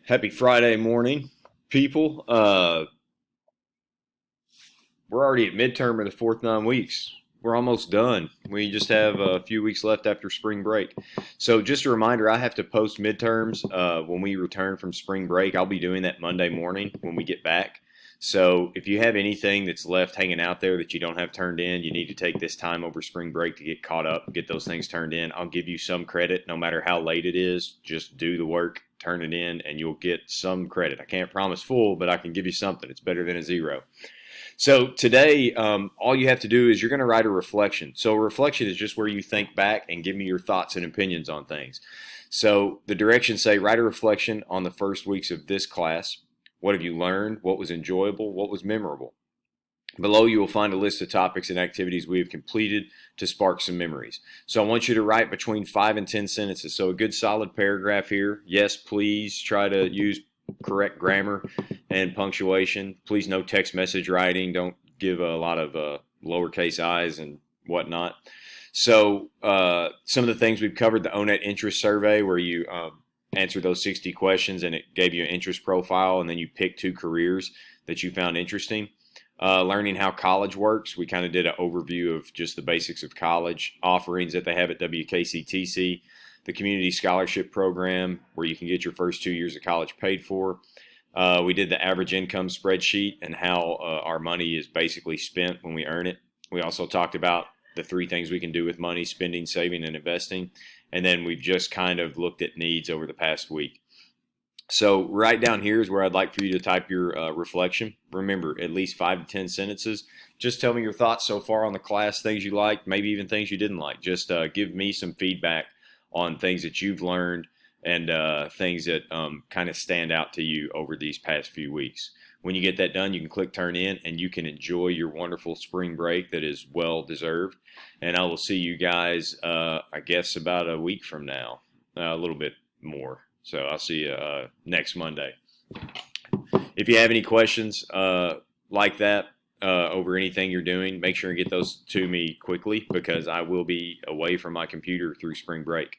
Happy Friday morning, people. We're already at midterm of the fourth 9 weeks. We're almost done. We just have a few weeks left after spring break. So, just a reminder, I have to post midterms when we return from spring break. I'll be doing that Monday morning when we get back. So, if you have anything that's left hanging out there that you don't have turned in, you need to take this time over spring break to get caught up, get those things turned in. I'll give you some credit no matter how late it is. Just do the work, turn it in, and you'll get some credit. I can't promise full, but I can give you something. It's better than a zero. So today, all you have to do is you're going to write a reflection. So a reflection is just where you think back and give me your thoughts and opinions on things. So the directions say write a reflection on the first weeks of this class. What have you learned? What was enjoyable? What was memorable? Below you will find a list of topics and activities we have completed to spark some memories. So I want you to write between 5 and 10 sentences. So a good solid paragraph here. Yes, please try to use correct grammar and punctuation. Please no text message writing. Don't give a lot of lowercase i's and whatnot. So some of the things we've covered, the ONET interest survey where you answered those 60 questions and it gave you an interest profile and then you picked 2 careers that you found interesting. Learning how college works. We kind of did an overview of just the basics of college offerings that they have at WKCTC, the community scholarship program where you can get your first 2 years of college paid for. We did the average income spreadsheet and how our money is basically spent when we earn it. We also talked about the 3 things we can do with money: spending, saving, and investing. And then we've just kind of looked at needs over the past week. So right down here is where I'd like for you to type your reflection. Remember, at least 5 to 10 sentences. Just tell me your thoughts so far on the class, things you liked, maybe even things you didn't like. Just give me some feedback on things that you've learned and things that kind of stand out to you over these past few weeks. When you get that done, you can click turn in and you can enjoy your wonderful spring break that is well deserved. And I will see you guys, I guess, about a week from now, a little bit more. So I'll see you next Monday. If you have any questions like that over anything you're doing, make sure and get those to me quickly because I will be away from my computer through spring break.